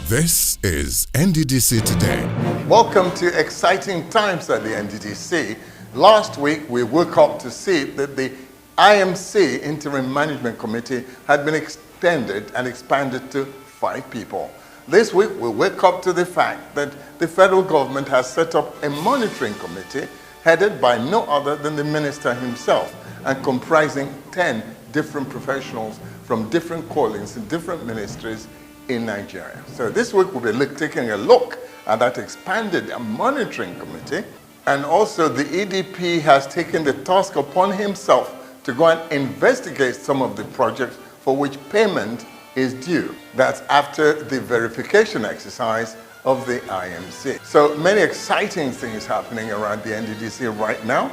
This is NDDC Today. Welcome to exciting times at the NDDC. Last week, we woke up to see that the IMC, Interim Management Committee, had been extended and expanded to 5 people. This week, we wake up to the fact that the federal government has set up a monitoring committee headed by no other than the minister himself and comprising 10 different professionals from different callings in different ministries in Nigeria. So this week we'll be taking a look at that expanded monitoring committee, and also the EDP has taken the task upon himself to go and investigate some of the projects for which payment is due. That's after the verification exercise of the IMC. So many exciting things happening around the NDDC right now.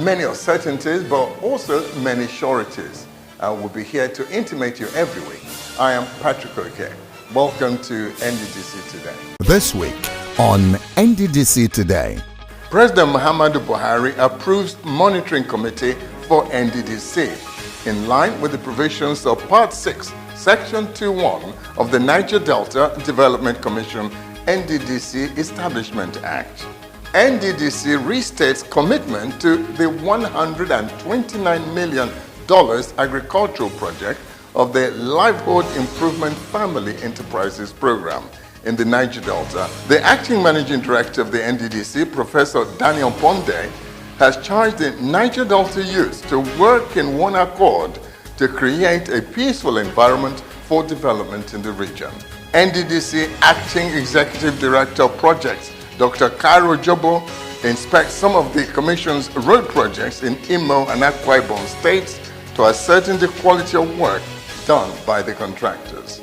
Many uncertainties, but also many sureties. We'll be here to intimate you every week. I am Patrick Oke. Welcome to NDDC Today. This week on NDDC Today. President Muhammadu Buhari approves monitoring committee for NDDC in line with the provisions of Part 6, Section 2.1 of the Niger Delta Development Commission NDDC Establishment Act. NDDC restates commitment to the $129 million agricultural project of the Livelihood Improvement Family Enterprises Program in the Niger Delta. The acting managing director of the NDDC, Professor Daniel Ponde, has charged the Niger Delta youth to work in one accord to create a peaceful environment for development in the region. NDDC acting executive director of projects, Dr. Cairo Jobo, inspects some of the Commission's road projects in Imo and Akwa Ibom states to ascertain the quality of work done by the contractors.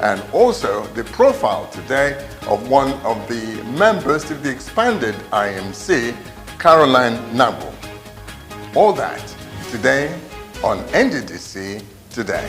And also the profile today of one of the members of the expanded IMC, Caroline Nabo. All that today on NDDC Today.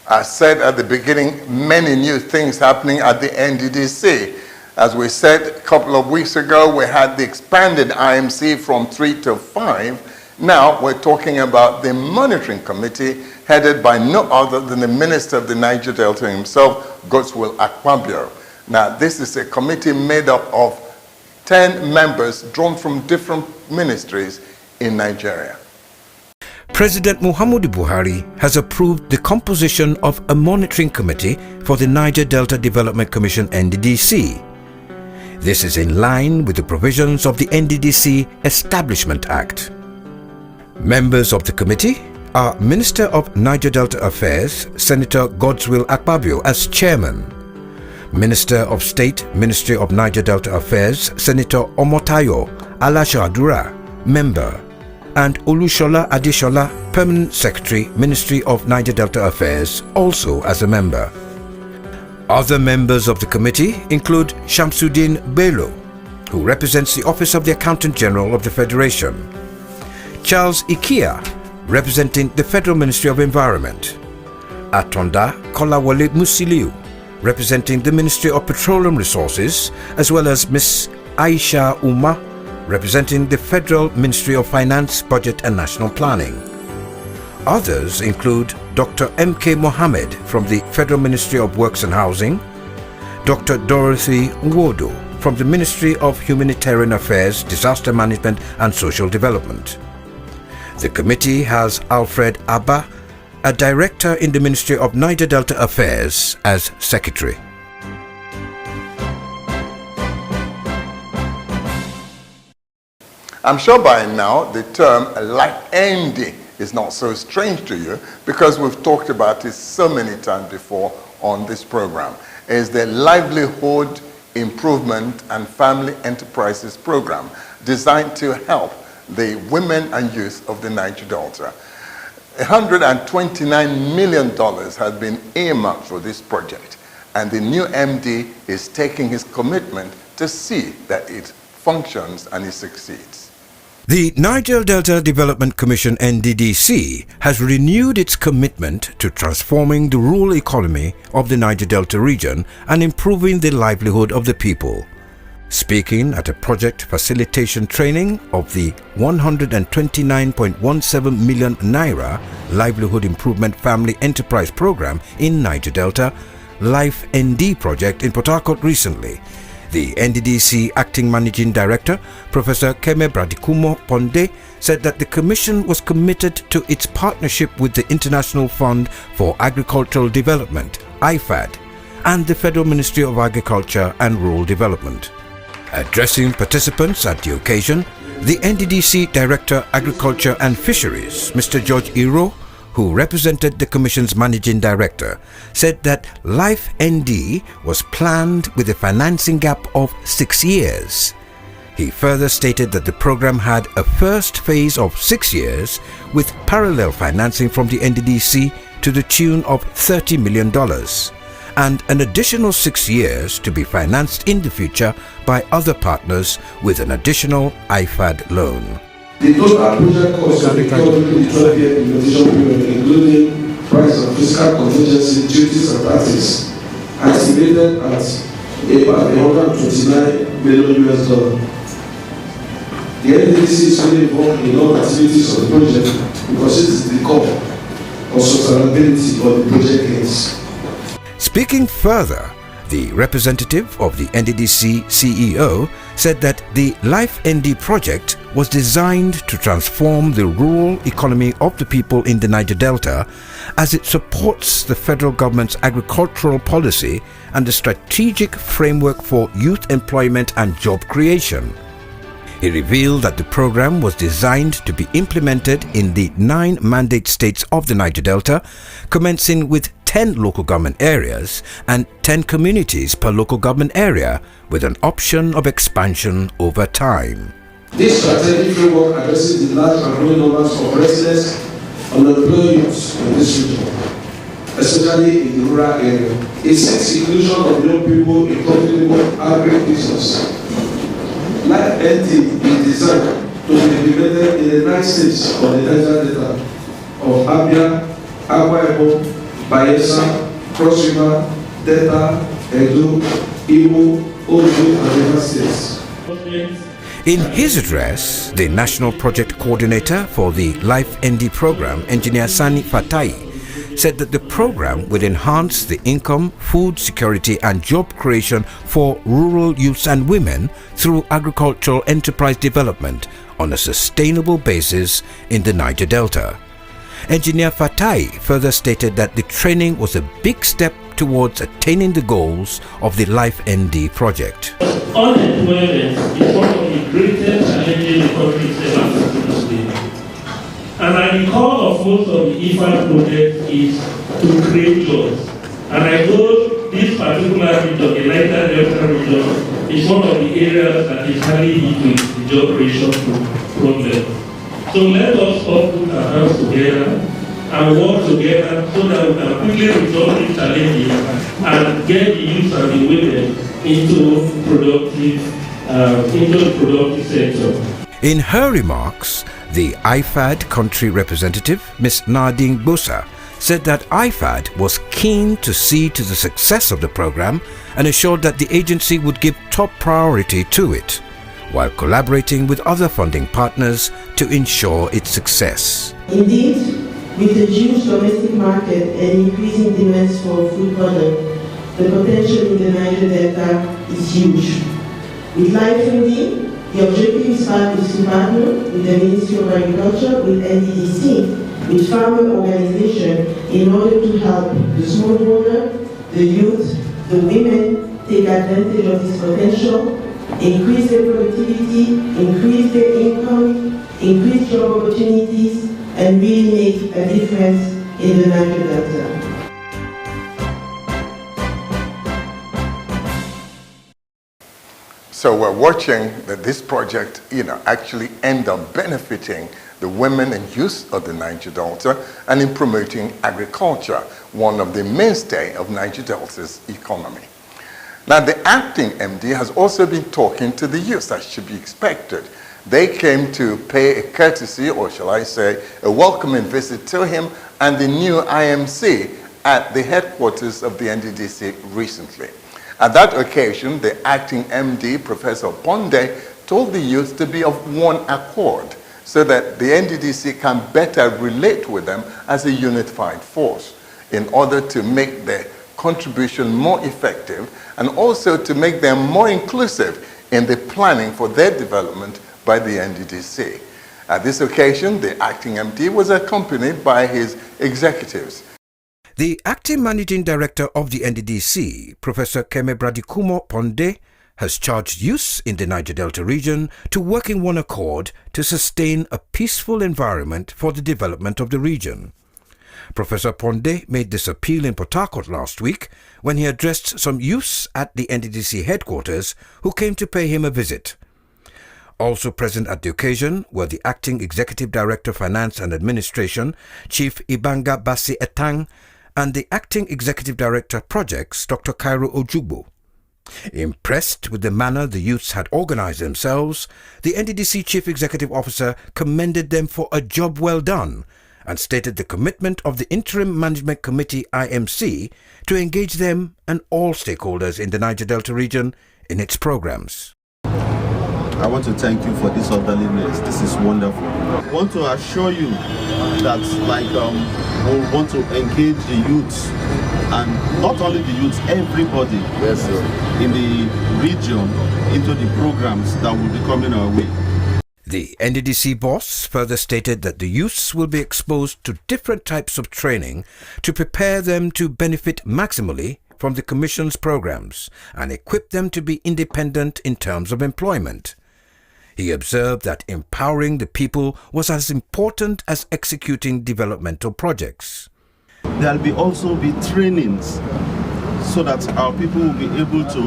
I said at the beginning, many new things happening at the NDDC. As we said a couple of weeks ago, we had the expanded IMC from 3 to 5. Now we're talking about the monitoring committee headed by no other than the minister of the Niger Delta himself, Godswill Akpabio. Now this is a committee made up of 10 members drawn from different ministries in Nigeria. President Muhammadu Buhari has approved the composition of a monitoring committee for the Niger Delta Development Commission NDDC. This is in line with the provisions of the NDDC Establishment Act. Members of the committee are Minister of Niger Delta Affairs, Senator Godswill Akpabio as chairman, Minister of State, Ministry of Niger Delta Affairs, Senator Omotayo Alasha-Adura, member, and Olushola Adeshola, Permanent Secretary, Ministry of Niger Delta Affairs, also as a member. Other members of the committee include Shamsuddin Bello, who represents the Office of the Accountant General of the Federation, Charles Ikia, representing the Federal Ministry of Environment, Atonda Kolawole Musiliu, representing the Ministry of Petroleum Resources, as well as Ms. Aisha Uma, representing the Federal Ministry of Finance, Budget and National Planning. Others include Dr. M.K. Mohammed from the Federal Ministry of Works and Housing, Dr. Dorothy Nwodo from the Ministry of Humanitarian Affairs, Disaster Management and Social Development. The committee has Alfred Abba, a director in the Ministry of Niger Delta Affairs, as secretary. I'm sure by now the term like ND is not so strange to you because we've talked about it so many times before on this program. It's the Livelihood Improvement and Family Enterprises Program designed to help the women and youth of the Niger Delta. $129 million has been earmarked for this project, and the new MD is taking his commitment to see that it functions and it succeeds. The Niger Delta Development Commission NDDC has renewed its commitment to transforming the rural economy of the Niger Delta region and improving the livelihood of the people. Speaking at a project facilitation training of the 129.17 million Naira Livelihood Improvement Family Enterprise Program in Niger Delta, Life ND project in Port Harcourt recently, the NDDC Acting Managing Director, Professor Keme Bradikumo Ponde, said that the Commission was committed to its partnership with the International Fund for Agricultural Development, IFAD, and the Federal Ministry of Agriculture and Rural Development. Addressing participants at the occasion, the NDDC Director Agriculture and Fisheries, Mr. George Iro, who represented the Commission's Managing Director, said that Life ND was planned with a financing gap of 6 years. He further stated that the program had a first phase of 6 years with parallel financing from the NDDC to the tune of $30 million and an additional 6 years to be financed in the future by other partners with an additional IFAD loan. The total project cost of the government in the 12-year implementation period, including price of fiscal contingency, duties and taxes, estimated at about $129 million. The NDDC is fully involved in all activities of the project because it is the core of sustainability of the project aims. Speaking further, the representative of the NDDC CEO said that the Life ND project was designed to transform the rural economy of the people in the Niger Delta as it supports the federal government's agricultural policy and the strategic framework for youth employment and job creation. He revealed that the program was designed to be implemented in the 9 mandate states of the Niger Delta, commencing with 10 local government areas and 10 communities per local government area, with an option of expansion over time. This strategic framework addresses the large and growing numbers of residents and unemployed youths in this region, especially in the rural area. It seeks inclusion of young people in profitable agri-business. Life ND is designed to be implemented in the 9 states of the Niger Delta of Abia, Akwa Ibom, Bayelsa, Cross River, Delta, Edo, Imo, Ondo, and River states. In his address, the National Project Coordinator for the Life ND program, Engineer Sani Fatai, said that the program would enhance the income, food security and job creation for rural youths and women through agricultural enterprise development on a sustainable basis in the Niger Delta. Engineer Fatai further stated that the training was a big step towards attaining the goals of the Life ND project. Unemployment is one of the greatest challenges the country is ever facing today. And at the core of most of the IFAD project is to create jobs. And I know this particular region, the Niger Delta region, is one of the areas that is highly hit with the job creation problem. So let us all put our hands together and work together so that we can quickly resolve these challenges and get the youth and the women into the productive sector. In her remarks, the IFAD country representative, Ms. Nadine Bosa, said that IFAD was keen to see to the success of the program and assured that the agency would give top priority to it, while collaborating with other funding partners to ensure its success. Indeed, with the huge domestic market and increasing demands for food product, the potential in the Niger Delta is huge. With Life ND, the objective is to partner with the Ministry of Agriculture, with NDDC, with farmer organizations in order to help the smallholder, the youth, the women take advantage of this potential, increase their productivity, increase their income, increase job opportunities, and really make a difference in the Niger Delta. So we're watching that this project, actually end up benefiting the women and youth of the Niger Delta, and in promoting agriculture, one of the mainstay of Niger Delta's economy. Now, the acting MD has also been talking to the youth, as should be expected. They came to pay a courtesy, or shall I say, a welcoming visit to him and the new IMC at the headquarters of the NDDC recently. At that occasion, the acting MD, Professor Ponde, told the youth to be of one accord so that the NDDC can better relate with them as a unified force in order to make their contribution more effective and also to make them more inclusive in the planning for their development by the NDDC. At this occasion, the acting MD was accompanied by his executives. The acting managing director of the NDDC, Professor Keme Bradikumo Ponde, has charged youths in the Niger Delta region to work in one accord to sustain a peaceful environment for the development of the region. Professor Ponde made this appeal in Port Harcourt last week when he addressed some youths at the NDDC headquarters who came to pay him a visit. Also present at the occasion were the Acting Executive Director Finance and Administration, Chief Ibanga Bassi Etang, and the Acting Executive Director Projects, Dr. Cairo Ojugbo. Impressed with the manner the youths had organized themselves, the NDDC Chief Executive Officer commended them for a job well done and stated the commitment of the Interim Management Committee IMC to engage them and all stakeholders in the Niger Delta region in its programs. I want to thank you for this orderliness. This is wonderful. I want to assure you that we want to engage the youths, and not only the youths, everybody in the region into the programs that will be coming our way. The NDDC boss further stated that the youths will be exposed to different types of training to prepare them to benefit maximally from the Commission's programs and equip them to be independent in terms of employment. He observed that empowering the people was as important as executing developmental projects. There will also be trainings so that our people will be able to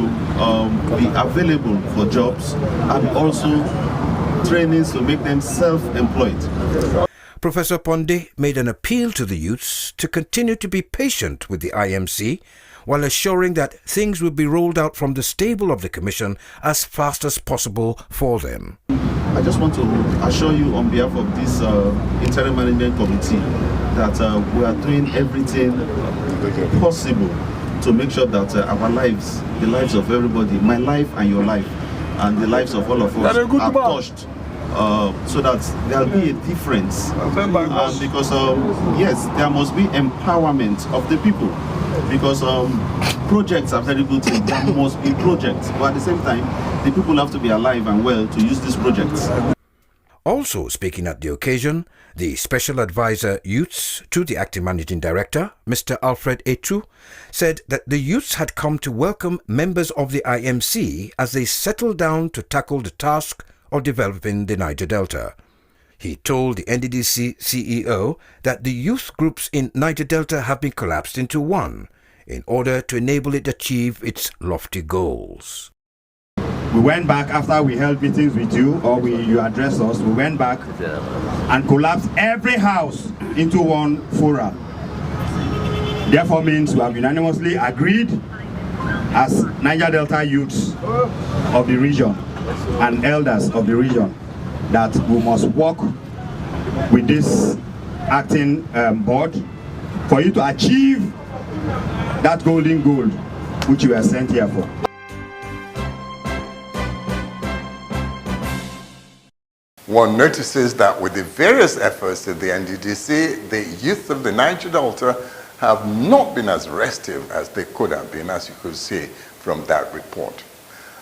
be available for jobs, and also trainings to make them self-employed. Professor Ponde made an appeal to the youths to continue to be patient with the IMC while assuring that things will be rolled out from the stable of the Commission as fast as possible for them. I just want to assure you on behalf of this Interim Management Committee that we are doing everything possible to make sure that our lives, the lives of everybody, my life and your life, and the lives of all of us are touched, so that there will be a difference. Because yes, there must be empowerment of the people. Because projects are very good things. There must be projects, but at the same time, the people have to be alive and well to use these projects. Also speaking at the occasion, the Special Advisor Youths to the Acting Managing Director, Mr. Alfred Etu, said that the youths had come to welcome members of the IMC as they settled down to tackle the task of developing the Niger Delta. He told the NDDC CEO that the youth groups in Niger Delta have been collapsed into one in order to enable it to achieve its lofty goals. We went back after we held meetings with you, or you addressed us. We went back and collapsed every house into one forum. Therefore means we have unanimously agreed as Niger Delta youths of the region and elders of the region that we must work with this acting board for you to achieve that golden goal which you are sent here for. One notices that with the various efforts of the NDDC, the youth of the Niger Delta have not been as restive as they could have been, as you could see from that report.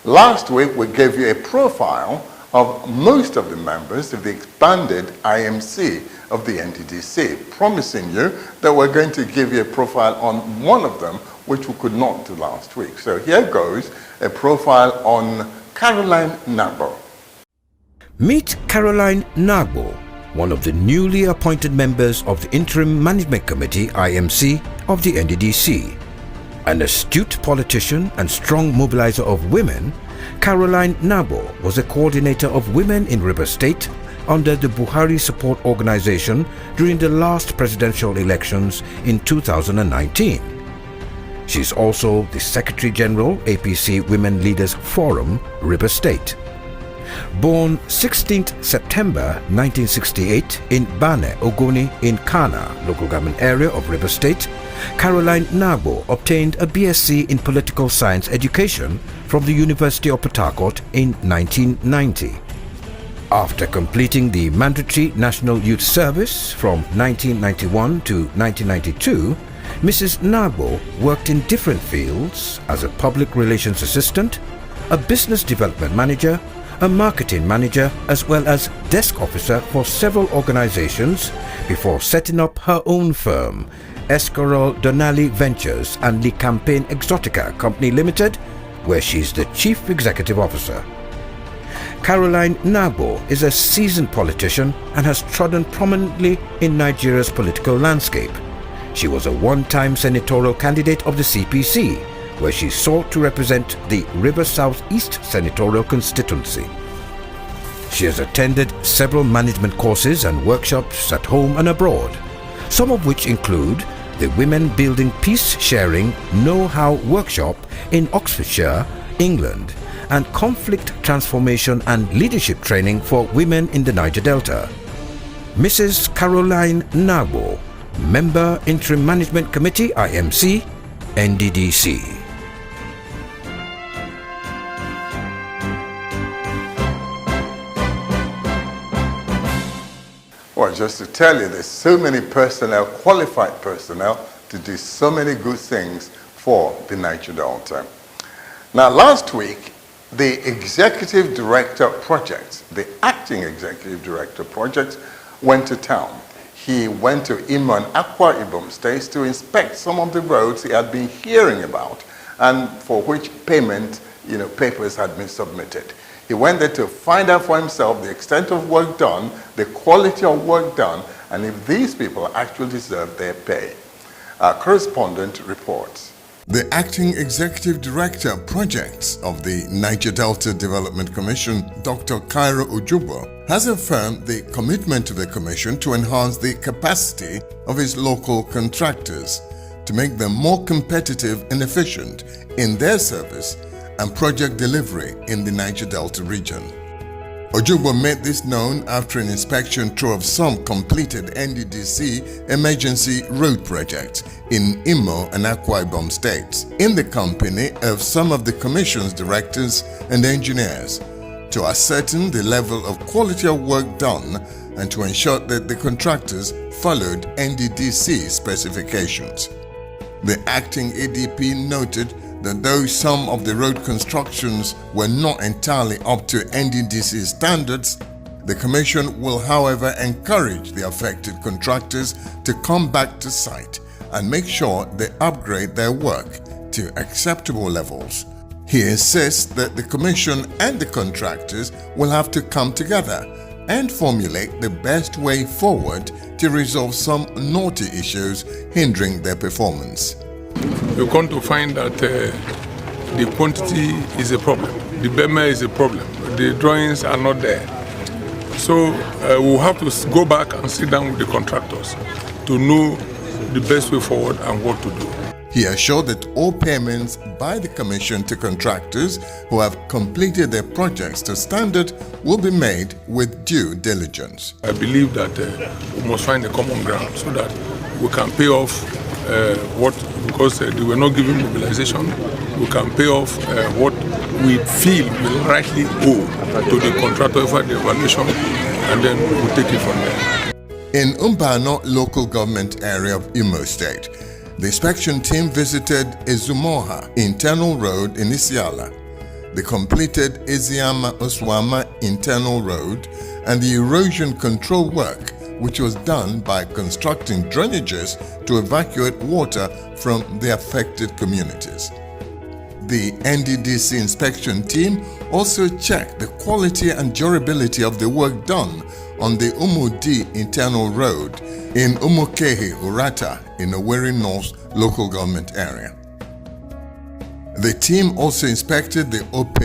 Last week, we gave you a profile of most of the members of the expanded IMC of the NDDC, promising you that we're going to give you a profile on one of them, which we could not do last week. So here goes a profile on Caroline Nagbo. Meet Caroline Nagbo, one of the newly appointed members of the Interim Management Committee IMC of the NDDC. An astute politician and strong mobilizer of women, Caroline Nagbo was a coordinator of women in River State, under the Buhari Support Organization during the last presidential elections in 2019. She is also the Secretary General, APC Women Leaders Forum, Rivers State. Born 16th September 1968 in Bane, Ogoni in Kana, local government area of Rivers State, Caroline Nagbo obtained a BSc in Political Science Education from the University of Port Harcourt in 1990. After completing the mandatory National Youth Service from 1991 to 1992, Mrs. Nagbo worked in different fields as a public relations assistant, a business development manager, a marketing manager, as well as desk officer for several organizations before setting up her own firm, Escorol Donali Ventures and the Campaign Exotica Company Limited, where she is the Chief Executive Officer. Caroline Nagbo is a seasoned politician and has trodden prominently in Nigeria's political landscape. She was a one-time senatorial candidate of the CPC, where she sought to represent the River South East senatorial constituency. She has attended several management courses and workshops at home and abroad, some of which include the Women Building Peace Sharing Know-How Workshop in Oxfordshire, England, and Conflict Transformation and Leadership Training for Women in the Niger Delta. Mrs. Caroline Nagbo, Member Interim Management Committee, IMC, NDDC. Well, just to tell you, there's so many personnel, qualified personnel, to do so many good things for the Niger Delta. Now, last week, the Executive Director Project, the Acting Executive Director Project, went to town. He went to Imo and Akwa Ibom states to inspect some of the roads he had been hearing about and for which payment, papers had been submitted. He went there to find out for himself the extent of work done, the quality of work done, and if these people actually deserve their pay. Our correspondent reports. The Acting Executive Director Projects of the Niger Delta Development Commission, Dr. Cairo Ojubo, has affirmed the commitment of the Commission to enhance the capacity of its local contractors to make them more competitive and efficient in their service and project delivery in the Niger Delta region. Ojubo made this known after an inspection tour of some completed NDDC emergency road projects in Imo and Akwa Ibom states, in the company of some of the Commission's directors and engineers, to ascertain the level of quality of work done and to ensure that the contractors followed NDDC specifications. The acting ADP noted that though some of the road constructions were not entirely up to NDDC standards, the Commission will, however, encourage the affected contractors to come back to site and make sure they upgrade their work to acceptable levels. He insists that the Commission and the contractors will have to come together and formulate the best way forward to resolve some knotty issues hindering their performance. We're going to find that the quantity is a problem, the BEMA is a problem, the drawings are not there. So we'll have to go back and sit down with the contractors to know the best way forward and what to do. He assured that all payments by the Commission to contractors who have completed their projects to standard will be made with due diligence. I believe that we must find a common ground so that we can pay off because they were not giving mobilization, we can pay off what we feel we rightly owe to the contractor for the evaluation, and then we'll take it from there. In Umbano local government area of Imo State, the inspection team visited Ezumoha Internal Road in Isiala. They completed Eziama Oswama Internal Road and the erosion control work, which was done by constructing drainages to evacuate water from the affected communities. The NDDC inspection team also checked the quality and durability of the work done on the Umudi Internal Road in Umukehi, Urata in Owerri North local government area. The team also inspected the Ope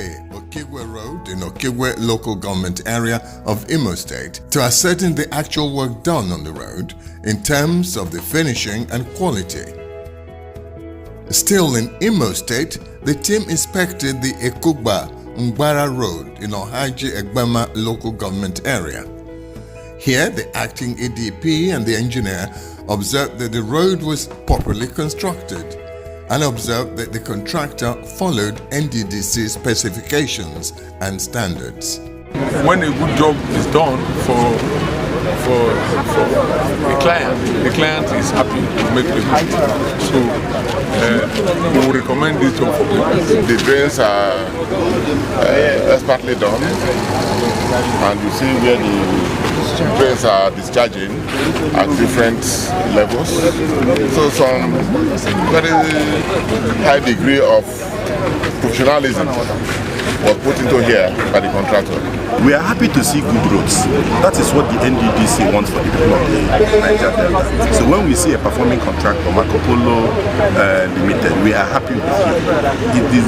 Okigwe Road in Okigwe local government area of Imo State to ascertain the actual work done on the road in terms of the finishing and quality. Still in Imo State, the team inspected the Ekugba Ngbara Road in Ohaji Egbema local government area. Here, the acting ADP and the engineer observed that the road was properly constructed and observed that the contractor followed NDDC specifications and standards. When a good job is done for the client is happy to make payment. So we will recommend this job for people. The drains are expertly done, and you see where the drains are discharging at different levels. So some very high degree of professionalism was put into here by the contractor. We are happy to see good roads. That is what the NDDC wants for the people of the Niger Delta. So when we see a performing contractor, Marco Polo Limited, we are happy with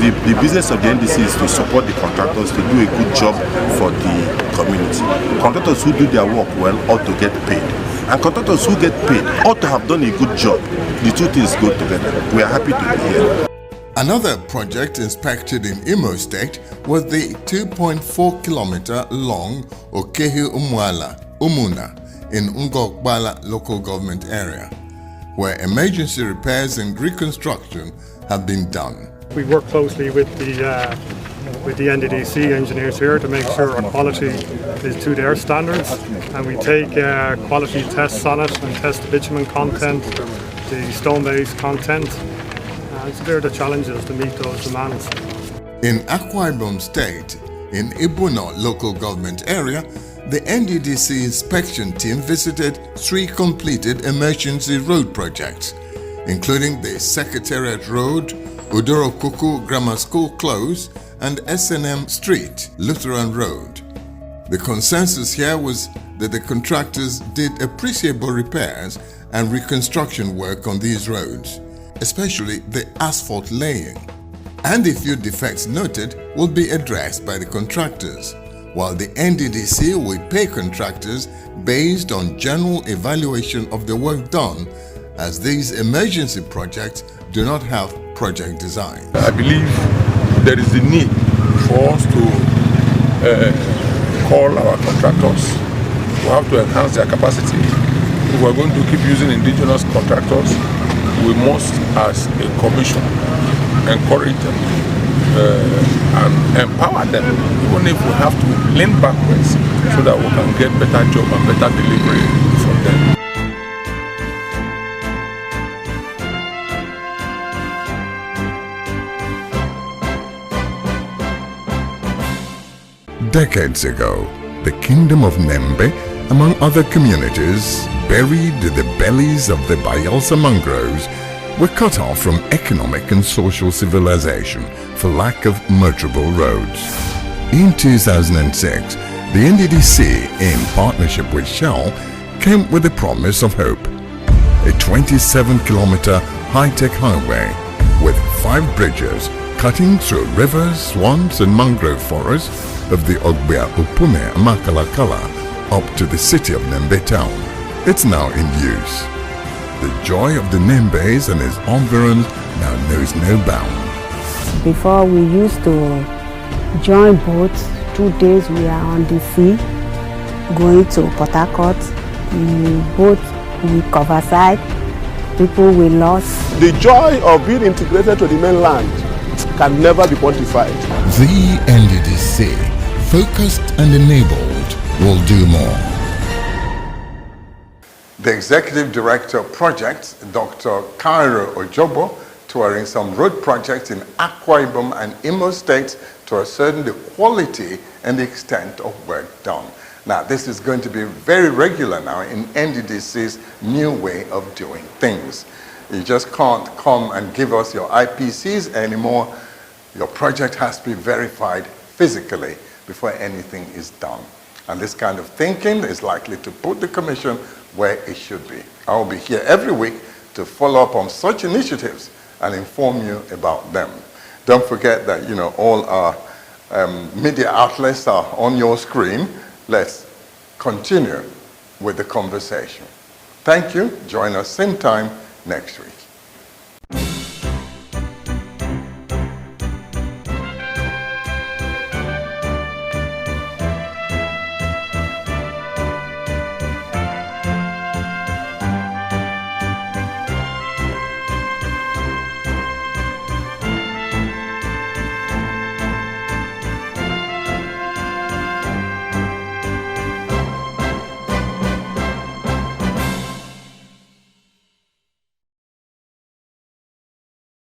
him. The business of the NDC is to support the contractors to do a good job for the community. Contractors who do their work well ought to get paid. And contractors who get paid ought to have done a good job. The two things go together. We are happy to be here. Another project inspected in Imo State was the 2.4 kilometer long Okehi Umuna in Ngokbala local government area, where emergency repairs and reconstruction have been done. We work closely with the NDDC engineers here to make sure our quality is to their standards, and we take quality tests on it and test the bitumen content, the stone-based content. So there are the challenges to meet those demands. In Akwa Ibom State, in Ibuno local government area, the NDDC inspection team visited 3 completed emergency road projects, including the Secretariat Road, Udoro Kuku Grammar School Close, and SNM Street, Lutheran Road. The consensus here was that the contractors did appreciable repairs and reconstruction work on these roads, especially the asphalt laying, and the few defects noted will be addressed by the contractors, while the NDDC will pay contractors based on general evaluation of the work done, as these emergency projects do not have project design. I believe there is a need for us to call our contractors. We have to enhance their capacity. If we are going to keep using indigenous contractors, we must, as a commission, encourage them and empower them, even if we have to lean backwards, so that we can get better job and better delivery from them. Decades ago, the kingdom of Nembe, among other communities, buried in the bellies of the Bayelsa mangroves, were cut off from economic and social civilization for lack of motorable roads. In 2006, the NDDC, in partnership with Shell, came with a promise of hope. A 27-kilometer high-tech highway with 5 bridges cutting through rivers, swamps and mangrove forests of the Ogbea Upume Makalakala up to the city of Nembe town. It's now in use. The joy of the Nembes and his environs now knows no bound. Before we used to join boats, 2 days we are on the sea, going to Port Harcourt. Boat we cover side, people we lost. The joy of being integrated to the mainland can never be quantified. The NDDC, focused and enabled, will do more. The Executive Director of Projects, Dr. Cairo Ojobo, touring some road projects in Akwa Ibom and Imo States to ascertain the quality and the extent of work done. Now, this is going to be very regular now in NDDC's new way of doing things. You just can't come and give us your IPCs anymore. Your project has to be verified physically before anything is done. And this kind of thinking is likely to put the Commission where it should be. I will be here every week to follow up on such initiatives and inform you about them. Don't forget that, all our media outlets are on your screen. Let's continue with the conversation. Thank you. Join us same time next week.